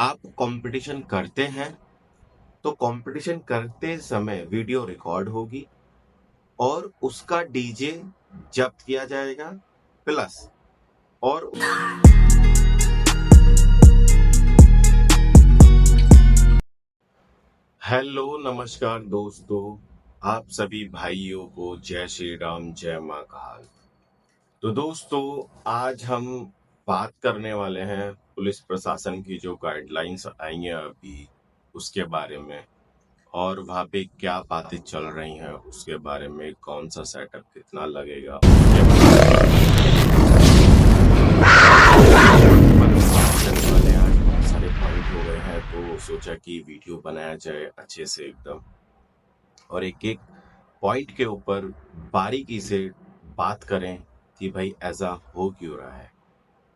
आप कंपटीशन करते हैं तो कंपटीशन करते समय वीडियो रिकॉर्ड होगी और उसका डीजे जब्त किया जाएगा प्लस और हेलो नमस्कार दोस्तों, आप सभी भाइयों को जय श्री राम जय माँ काल। तो दोस्तों, आज हम बात करने वाले हैं पुलिस प्रशासन की जो गाइडलाइंस आई हैं अभी उसके बारे में, और वहाँ पे क्या बातें चल रही हैं उसके बारे में, कौन सा सेटअप कितना लगेगा उसके बारे में। आज बहुत सारे पॉइंट हो गए हैं तो सोचा कि वीडियो बनाया जाए अच्छे से एकदम, और एक एक पॉइंट के ऊपर बारीकी से बात करें कि भाई ऐसा हो क्यों रहा है।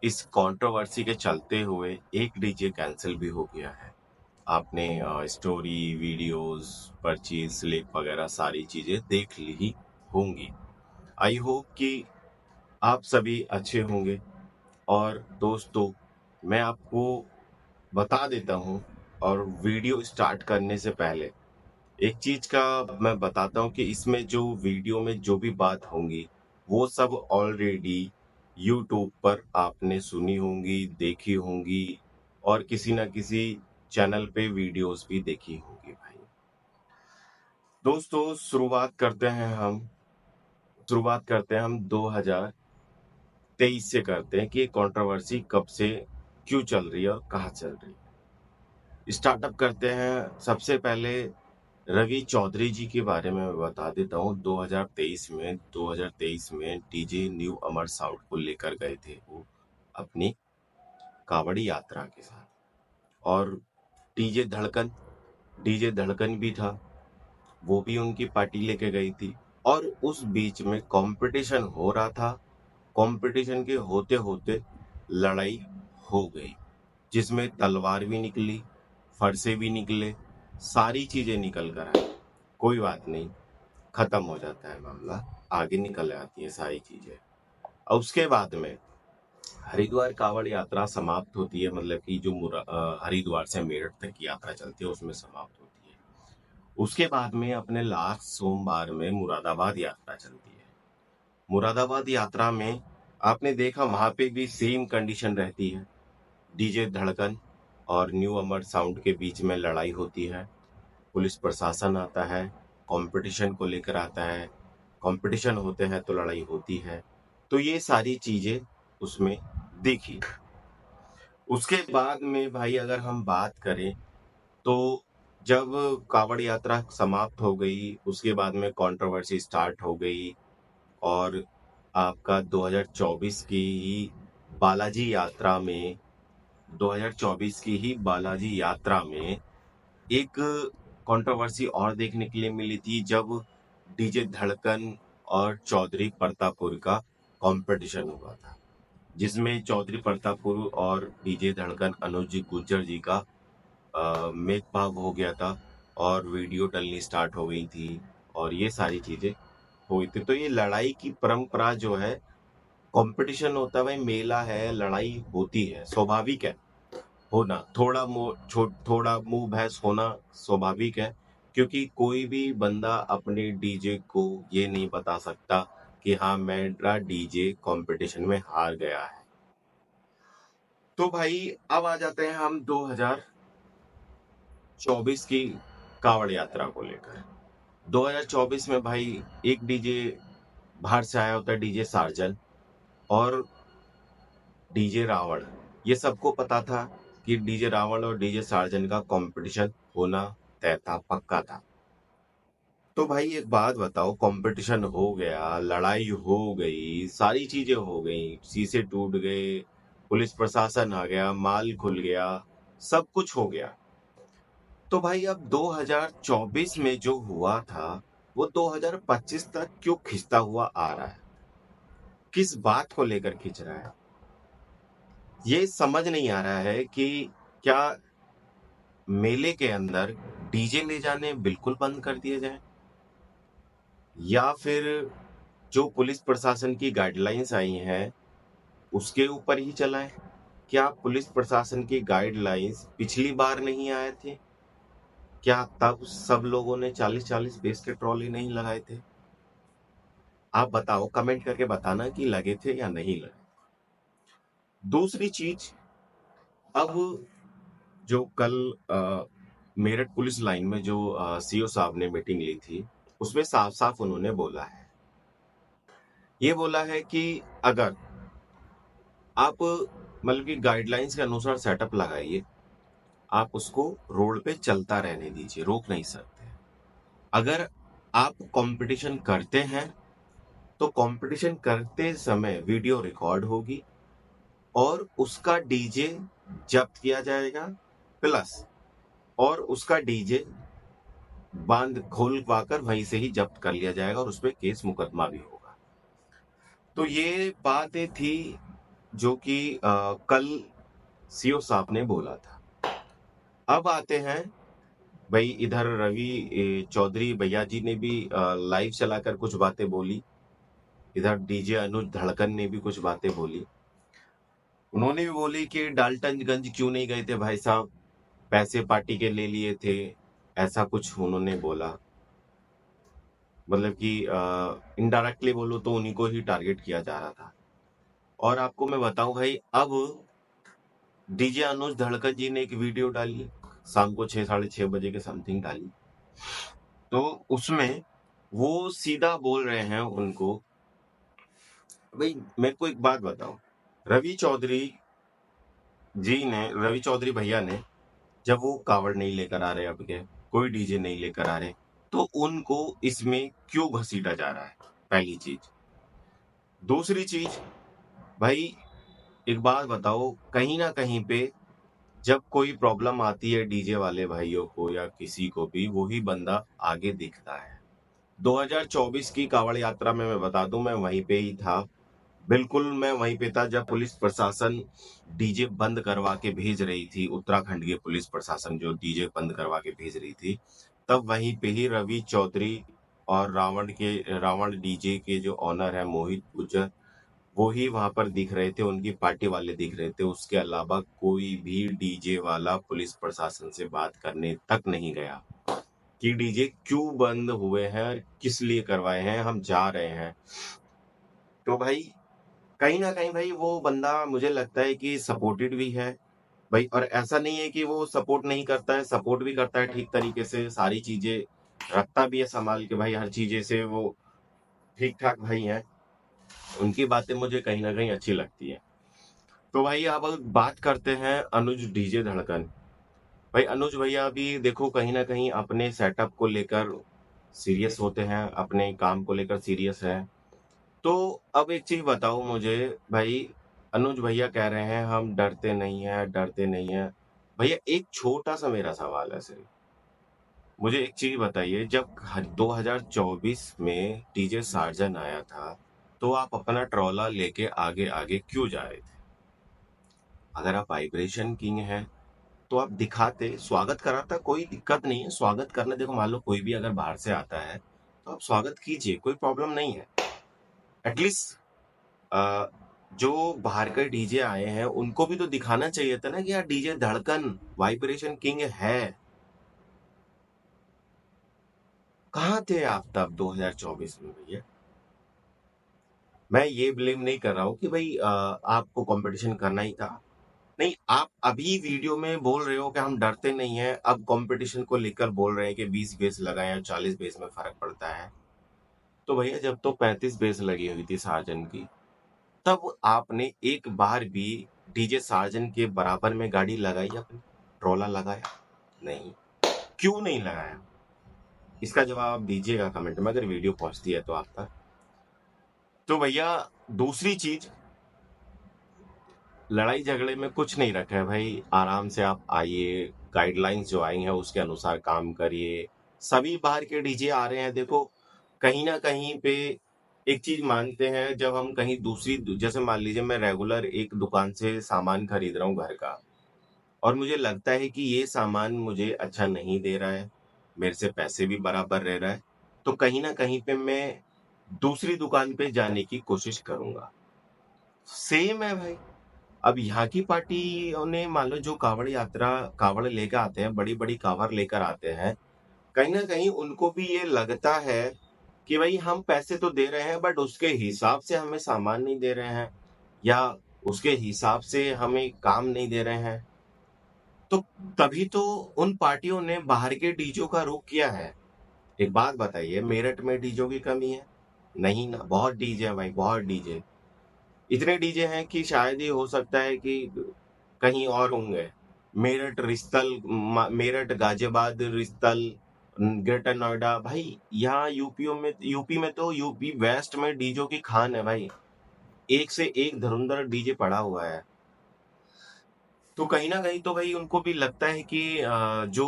इस कंट्रोवर्सी के चलते हुए एक डीजे कैंसिल भी हो गया है। आपने स्टोरी वीडियोस परचेज स्लिप वगैरह सारी चीजें देख ली होंगी। आई होप कि आप सभी अच्छे होंगे। और दोस्तों, मैं आपको बता देता हूँ, और वीडियो स्टार्ट करने से पहले एक चीज का मैं बताता हूँ कि इसमें जो वीडियो में जो भी बात होंगी वो सब ऑलरेडी यूट्यूब पर आपने सुनी होंगी, देखी होंगी, और किसी ना किसी चैनल पे वीडियोस भी देखी होगी भाई। दोस्तों, शुरुआत करते हैं हम 2023 से करते हैं कि ये कंट्रोवर्सी कब से क्यों चल रही है और कहाँ चल रही है। स्टार्टअप करते हैं सबसे पहले रवि चौधरी जी के बारे में मैं बता देता हूँ। 2023 में डीजे न्यू अमर साउंड को लेकर गए थे वो अपनी कावड़ी यात्रा के साथ, और डीजे धड़कन डीजे धड़कन भी था, वो भी उनकी पार्टी लेके गई थी। और उस बीच में कंपटीशन हो रहा था। कंपटीशन के होते होते लड़ाई हो गई, जिसमें तलवार भी निकली, फरसे भी निकले, सारी चीजें निकल कर आई। कोई बात नहीं, खत्म हो जाता है मामला, आगे निकल आती है सारी चीजें। और उसके बाद में हरिद्वार कावड़ यात्रा समाप्त होती है, मतलब कि जो हरिद्वार से मेरठ तक की यात्रा चलती है उसमें समाप्त होती है। उसके बाद में अपने लास्ट सोमवार में मुरादाबाद यात्रा चलती है। मुरादाबाद यात्रा में आपने देखा वहां पे भी सेम कंडीशन रहती है। डीजे धड़कन और न्यू अमर साउंड के बीच में लड़ाई होती है। पुलिस प्रशासन आता है, कंपटीशन को लेकर आता है, कंपटीशन होते हैं तो लड़ाई होती है। तो ये सारी चीजें उसमें देखी। उसके बाद में भाई अगर हम बात करें तो जब कावड़ यात्रा समाप्त हो गई उसके बाद में कंट्रोवर्सी स्टार्ट हो गई, और आपका 2024 की ही बालाजी यात्रा में 2024 की ही बालाजी यात्रा में एक कंट्रोवर्सी और देखने के लिए मिली थी, जब डीजे धड़कन और चौधरी प्रतापपुर का कंपटीशन हुआ था, जिसमें चौधरी प्रतापपुर और डीजे धड़कन अनुज जी गुर्जर जी का मेक भाव हो गया था, और वीडियो डलनी स्टार्ट हो गई थी, और ये सारी चीजें हुई थी। तो ये लड़ाई की परंपरा जो है, कंपटीशन होता है भाई, मेला है, लड़ाई होती है, स्वाभाविक है होना। थोड़ा मुंह बहस होना स्वाभाविक है, क्योंकि कोई भी बंदा अपने डीजे को ये नहीं बता सकता कि हाँ मेरा डीजे कंपटीशन में हार गया है। तो भाई अब आ जाते हैं हम 2024 की कावड़ यात्रा को लेकर। 2024 में भाई एक डीजे बाहर से आया होता है, डीजे सार्जन और डीजे रावण। ये सबको पता था कि डीजे रावण और डीजे सार्जन का कंपटीशन होना तय था, पक्का था। तो भाई एक बात बताओ, कंपटीशन हो गया, लड़ाई हो गई, सारी चीजें हो गई, शीशे टूट गए, पुलिस प्रशासन आ गया, माल खुल गया, सब कुछ हो गया। तो भाई अब 2024 में जो हुआ था वो 2025 तक क्यों खिंचता हुआ आ रहा है? किस बात को लेकर खींच रहा है? ये समझ नहीं आ रहा है कि क्या मेले के अंदर डीजे ले जाने बिल्कुल बंद कर दिए जाए, या फिर जो पुलिस प्रशासन की गाइडलाइंस आई हैं उसके ऊपर ही चलाएं। क्या पुलिस प्रशासन की गाइडलाइंस पिछली बार नहीं आए थे? क्या तब सब लोगों ने 40-40 बेस के ट्रॉली नहीं लगाए थे? आप बताओ, कमेंट करके बताना कि लगे थे या नहीं लगे। दूसरी चीज, अब जो कल मेरठ पुलिस लाइन में जो सीओ साहब ने मीटिंग ली थी, उसमें साफ साफ उन्होंने बोला है, ये बोला है कि अगर आप मतलब कि गाइडलाइंस के अनुसार सेटअप लगाइए, आप उसको रोड पे चलता रहने दीजिए, रोक नहीं सकते। अगर आप कंपटीशन करते हैं तो कंपटीशन करते समय वीडियो रिकॉर्ड होगी और उसका डीजे जब्त किया जाएगा, प्लस और उसका डीजे बांध खोलवा कर वहीं से ही जब्त कर लिया जाएगा और उसपे केस मुकदमा भी होगा। तो ये बातें थी जो कि कल सीओ साहब ने बोला था। अब आते हैं भाई, इधर रवि चौधरी भैया जी ने भी लाइव चलाकर कुछ बातें बोली, इधर डीजे अनुज धड़कन ने भी कुछ बातें बोली। उन्होंने भी बोली कि डाल्टनगंज क्यों नहीं गए थे भाई साहब, पैसे पार्टी के ले लिए थे, ऐसा कुछ उन्होंने बोला। मतलब कि इनडायरेक्टली बोलो तो उन्हीं को ही टारगेट किया जा रहा था। और आपको मैं बताऊं भाई, अब डीजे अनुज धड़कन जी ने एक वीडियो डाली, शाम को 6-6:30 बजे के समथिंग डाली। तो उसमें वो सीधा बोल रहे हैं उनको, भाई मेरे को एक बात बताओ, रवि चौधरी भैया ने, जब वो कावड़ नहीं लेकर आ रहे, अब के कोई डीजे नहीं लेकर आ रहे, तो उनको इसमें क्यों घसीटा जा रहा है? पहली चीज। दूसरी चीज, भाई एक बात बताओ, कहीं ना कहीं पे जब कोई प्रॉब्लम आती है डीजे वाले भाइयों को या किसी को भी, वही बंदा आगे दिखता है। 2024 की कावड़ यात्रा में मैं बता दूं, मैं वहीं पे ही था, बिल्कुल मैं वहीं पे था जब पुलिस प्रशासन डीजे बंद करवा के भेज रही थी, उत्तराखंड की पुलिस प्रशासन जो डीजे बंद करवा के भेज रही थी, तब वहीं पे ही रवि चौधरी और रावण डीजे के जो ऑनर है मोहित गुज्जर, वो ही वहां पर दिख रहे थे, उनकी पार्टी वाले दिख रहे थे। उसके अलावा कोई भी डीजे वाला पुलिस प्रशासन से बात करने तक नहीं गया कि डीजे क्यों बंद हुए हैं, किस लिए करवाए हैं, हम जा रहे हैं। तो भाई कहीं ना कहीं भाई वो बंदा मुझे लगता है कि सपोर्टेड भी है भाई, और ऐसा नहीं है कि वो सपोर्ट नहीं करता है, सपोर्ट भी करता है ठीक तरीके से, सारी चीजें रखता भी है संभाल के भाई, हर चीजें से वो ठीक ठाक भाई है। उनकी बातें मुझे कहीं ना कहीं अच्छी लगती है। तो भाई अब बात करते हैं अनुज डीजे धड़कन। भाई अनुज भैया भी देखो कहीं ना कहीं अपने सेटअप को लेकर सीरियस होते हैं, अपने काम को लेकर सीरियस है। तो अब एक चीज बताओ मुझे भाई, अनुज भैया कह रहे हैं हम डरते नहीं है। भैया एक छोटा सा मेरा सवाल है सिर्फ, मुझे एक चीज बताइए, जब 2024 में डीजे सार्जन आया था, तो आप अपना ट्रॉला लेके आगे आगे क्यों जा रहे थे? अगर आप वाइब्रेशन किंग हैं तो आप दिखाते, स्वागत कराता, कोई दिक्कत नहीं है स्वागत करना। देखो मान लो कोई भी अगर बाहर से आता है तो आप स्वागत कीजिए, कोई प्रॉब्लम नहीं है। एटलीस्ट जो बाहर के डीजे आए हैं उनको भी तो दिखाना चाहिए था ना कि यार डीजे धड़कन वाइब्रेशन किंग है। कहाँ थे आप तब 2024 में भैया? मैं ये ब्लेम नहीं कर रहा हूँ कि भाई आपको कंपटीशन करना ही था, नहीं, आप अभी वीडियो में बोल रहे हो कि हम डरते नहीं हैं, अब कंपटीशन को लेकर बोल रहे हैं कि 20 बेस लगाए या 40 बेस में फर्क पड़ता है। तो भैया जब तो 35 बेस लगी हुई थी सार्जन की, तब आपने एक बार भी डीजे सार्जन के बराबर में गाड़ी लगाई, अपनी ट्रोला लगाया नहीं? क्यों नहीं लगाया? इसका जवाब आप दीजिएगा कमेंट में, अगर वीडियो पहुंचती है तो आप तक। तो भैया दूसरी चीज, लड़ाई झगड़े में कुछ नहीं रखा है भाई, आराम से आप आइए, गाइडलाइंस जो आई हैं उसके अनुसार काम करिए। सभी बाहर के डीजे आ रहे हैं, देखो कहीं ना कहीं पे एक चीज मानते हैं, जब हम कहीं दूसरी, जैसे मान लीजिए मैं रेगुलर एक दुकान से सामान खरीद रहा हूँ घर का, और मुझे लगता है कि ये सामान मुझे अच्छा नहीं दे रहा है, मेरे से पैसे भी बराबर रह रहा है, तो कहीं ना कहीं पे मैं दूसरी दुकान पे जाने की कोशिश करूंगा। सेम है भाई, अब यहाँ की पार्टियों ने मान लो जो कावड़ लेकर आते हैं, बड़ी-बड़ी कावड़ लेकर आते हैं, कहीं न कहीं उनको भी ये लगता है कि भाई हम पैसे तो दे रहे हैं बट उसके हिसाब से हमें सामान नहीं दे रहे हैं या उसके हिसाब से हमें काम नहीं दे रहे हैं। तो तभी तो उन पार्टियों ने बाहर के डीजों का रुख किया है। एक बात बताइए, मेरठ में डीजों की कमी है? नहीं ना, बहुत डीजे हैं भाई, बहुत डीजे। इतने डीजे हैं कि शायद ही हो सकता है कि कहीं और होंगे। मेरठ, गाजियाबाद, रिश्तल, ग्रेटर नोएडा, भाई यहाँ यूपी में तो यूपी वेस्ट में डीजों की खान है भाई। एक से एक धुरंधर डीजे पड़ा हुआ है। तो कहीं ना कहीं तो भाई उनको भी लगता है कि जो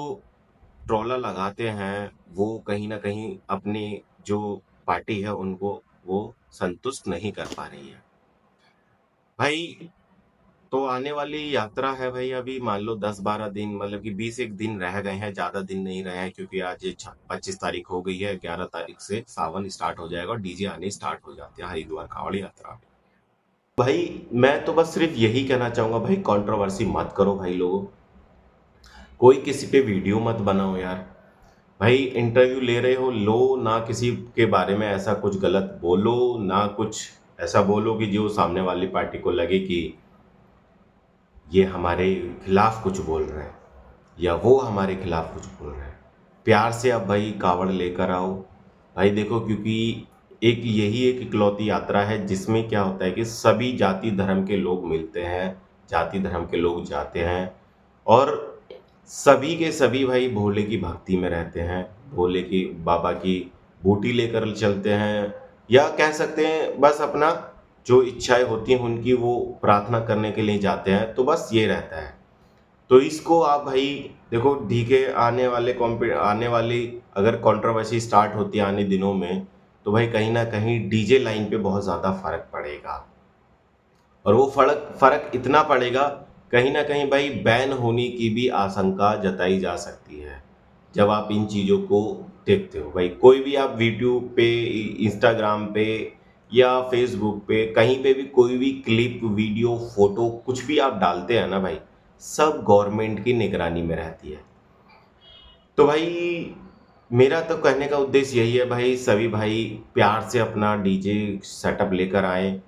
ट्रोला लगाते हैं वो कहीं ना कहीं अपनी जो पार्टी है उनको वो संतुष्ट नहीं कर पा रही है भाई। तो आने वाली यात्रा है भाई, अभी मान लो 10-12 दिन, मतलब कि 20 एक दिन रह गए हैं, ज्यादा दिन नहीं रहे हैं, क्योंकि आज 25 तारीख हो गई है। 11 तारीख से सावन स्टार्ट हो जाएगा और डीजे आने स्टार्ट हो जाते हैं हरिद्वार कांवड़ यात्रा। भाई मैं तो बस सिर्फ यही कहना चाहूंगा भाई, कंट्रोवर्सी मत करो भाई लोगों। कोई किसी पे वीडियो मत बनाओ यार। भाई इंटरव्यू ले रहे हो, लो ना किसी के बारे में ऐसा कुछ गलत बोलो, ना कुछ ऐसा बोलो कि जो सामने वाली पार्टी को लगे कि ये हमारे खिलाफ कुछ बोल रहे हैं या वो हमारे खिलाफ कुछ बोल रहे हैं। प्यार से अब भाई कावड़ लेकर आओ भाई। देखो, क्योंकि यही एक इकलौती यात्रा है जिसमें क्या होता है कि सभी जाति धर्म के लोग मिलते हैं, जाति धर्म के लोग जाते हैं और सभी के सभी भाई भोले की भक्ति में रहते हैं, भोले की बाबा की बूटी लेकर चलते हैं, या कह सकते हैं बस अपना जो इच्छाएं होती हैं उनकी वो प्रार्थना करने के लिए जाते हैं। तो बस ये रहता है। तो इसको आप भाई देखो, ठीक है, आने वाली अगर कंट्रोवर्सी स्टार्ट होती है आने दिनों में, तो भाई कहीं ना कहीं डीजे लाइन पे बहुत ज़्यादा फर्क पड़ेगा। और वो फर्क फर्क इतना पड़ेगा, कहीं ना कहीं भाई बैन होने की भी आशंका जताई जा सकती है। जब आप इन चीज़ों को देखते हो भाई, कोई भी आप यूट्यूब पे, इंस्टाग्राम पे या फेसबुक पे, कहीं पे भी कोई भी क्लिप, वीडियो, फोटो कुछ भी आप डालते हैं ना भाई, सब गवर्नमेंट की निगरानी में रहती है। तो भाई मेरा तो कहने का उद्देश्य यही है भाई, सभी भाई प्यार से अपना डीजे सेटअप लेकर आए।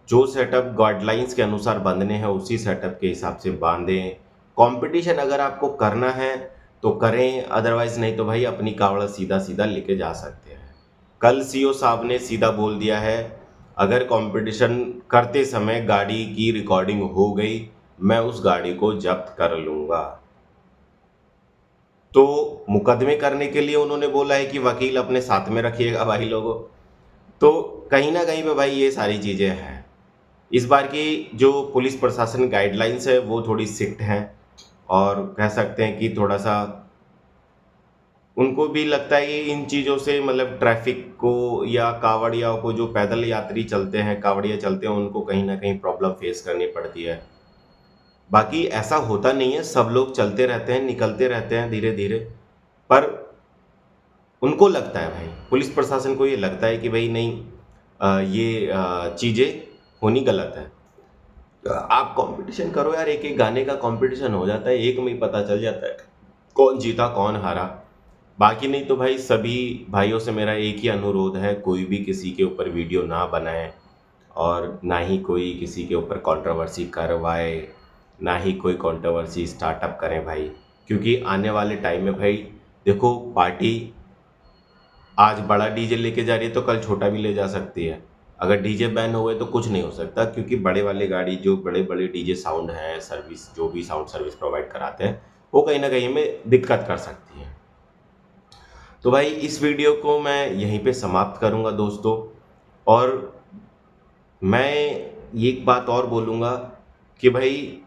जो सेटअप गाइडलाइंस के अनुसार बांधने हैं उसी सेटअप के हिसाब से बांधें। कंपटीशन अगर आपको करना है तो करें, अदरवाइज नहीं तो भाई अपनी कावड़ सीधा सीधा लेके जा सकते हैं। कल सीओ साहब ने सीधा बोल दिया है, अगर कंपटीशन करते समय गाड़ी की रिकॉर्डिंग हो गई, मैं उस गाड़ी को जब्त कर लूंगा। तो मुकदमे करने के लिए उन्होंने बोला है कि वकील अपने साथ में रखिएगा भाई लोगों। तो कहीं ना कहीं पे भाई ये सारी चीज़ें हैं। इस बार की जो पुलिस प्रशासन गाइडलाइंस है वो थोड़ी स्ट्रिक्ट है, और कह सकते हैं कि थोड़ा सा उनको भी लगता है कि इन चीज़ों से मतलब ट्रैफिक को या कावड़ियाओं को, जो पैदल यात्री चलते हैं, कावड़िया चलते हैं, उनको कहीं ना कहीं प्रॉब्लम फेस करनी पड़ती है। बाकी ऐसा होता नहीं है, सब लोग चलते रहते हैं, निकलते रहते हैं धीरे धीरे। पर उनको लगता है भाई, पुलिस प्रशासन को ये लगता है कि भाई नहीं, ये चीज़ें होनी गलत है। आप कंपटीशन करो यार, एक एक गाने का कंपटीशन हो जाता है, एक में ही पता चल जाता है कौन जीता कौन हारा। बाकी नहीं तो भाई सभी भाइयों से मेरा एक ही अनुरोध है, कोई भी किसी के ऊपर वीडियो ना बनाए और ना ही कोई किसी के ऊपर कंट्रोवर्सी करवाए, ना ही कोई कंट्रोवर्सी स्टार्टअप करें भाई। क्योंकि आने वाले टाइम में भाई देखो, पार्टी आज बड़ा डीजे लेके जा रही है तो कल छोटा भी ले जा सकती है। अगर डीजे बैन हो गए तो कुछ नहीं हो सकता, क्योंकि बड़े वाले गाड़ी, जो बड़े बड़े डीजे साउंड हैं, सर्विस जो भी साउंड सर्विस प्रोवाइड कराते हैं, वो कहीं ना कहीं में दिक्कत कर सकती है। तो भाई इस वीडियो को मैं यहीं पे समाप्त करूंगा दोस्तों। और मैं एक बात और बोलूँगा कि भाई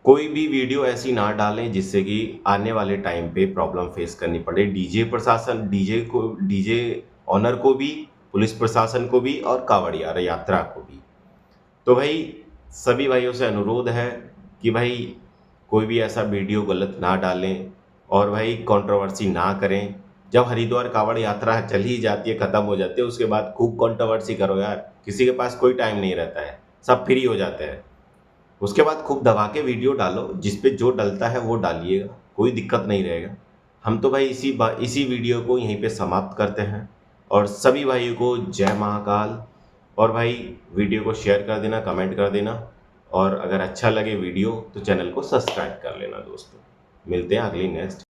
कोई भी वीडियो ऐसी ना डालें जिससे कि आने वाले टाइम पे प्रॉब्लम फेस करनी पड़े डीजे प्रशासन, डीजे ऑनर को भी, पुलिस प्रशासन को भी और कांवड़िया यात्रा को भी। तो भाई सभी भाइयों से अनुरोध है कि भाई कोई भी ऐसा वीडियो गलत ना डालें और भाई कंट्रोवर्सी ना करें। जब हरिद्वार कांवड़ यात्रा चल ही जाती है, ख़त्म हो जाती है, उसके बाद खूब कंट्रोवर्सी करो यार, किसी के पास कोई टाइम नहीं रहता है, सब फ्री हो जाते हैं। उसके बाद खूब दबा के वीडियो डालो, जिस पे जो डलता है वो डालिएगा, कोई दिक्कत नहीं रहेगा। हम तो भाई इसी वीडियो को यहीं पे समाप्त करते हैं और सभी भाइयों को जय महाकाल। और भाई वीडियो को शेयर कर देना, कमेंट कर देना, और अगर अच्छा लगे वीडियो तो चैनल को सब्सक्राइब कर लेना दोस्तों। मिलते हैं अगली नेक्स्ट